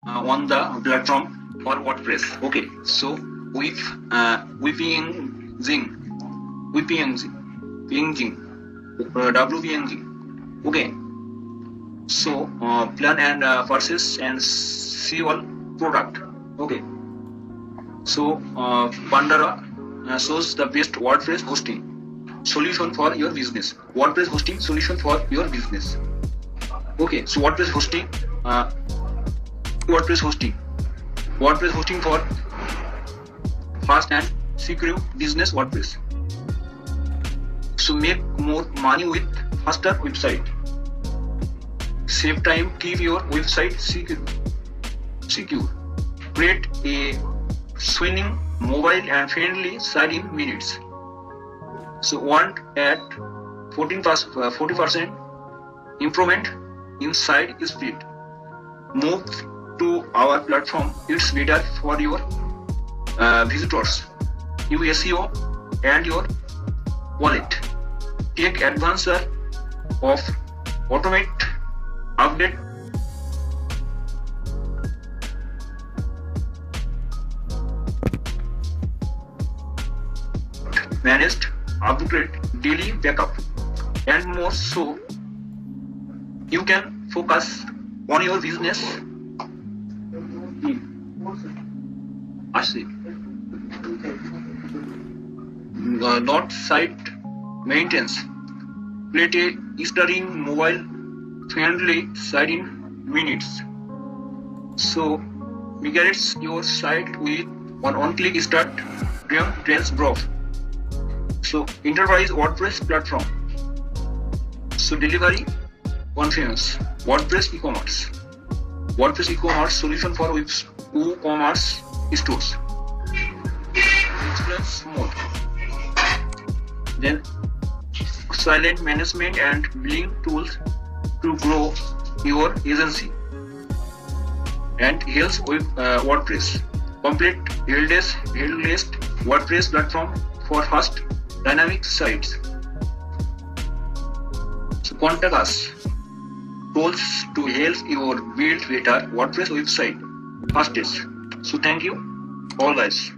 on the platform for WordPress. Okay, so with VPNing, WPNG. Okay, so plan and purchase and see all product. Okay, so Pandora shows the best WordPress hosting solution for your business. WordPress hosting solution for your business. Okay, so WordPress hosting for fast and secure business WordPress. So make more money with faster website. Save time, keep your website secure. Create a swinging mobile and friendly site in minutes. So want at 40% improvement in site speed. Move to our platform. It's better for your visitors, your SEO and your wallet. Take advantage of automate update managed upgrade daily backup and more, so you can focus on your business. Not site maintenance. Create a steering mobile friendly site in minutes. So migrates your site with one-click start trends growth. So enterprise WordPress platform. So delivery convenience. WordPress e-commerce solution for e-commerce stores. Explains more. Then silent management and billing tools to grow your agency. And health with WordPress. Complete headless WordPress platform for fast dynamic sites. So contact us. Tools to help you build better WordPress website fastest. So thank you all guys.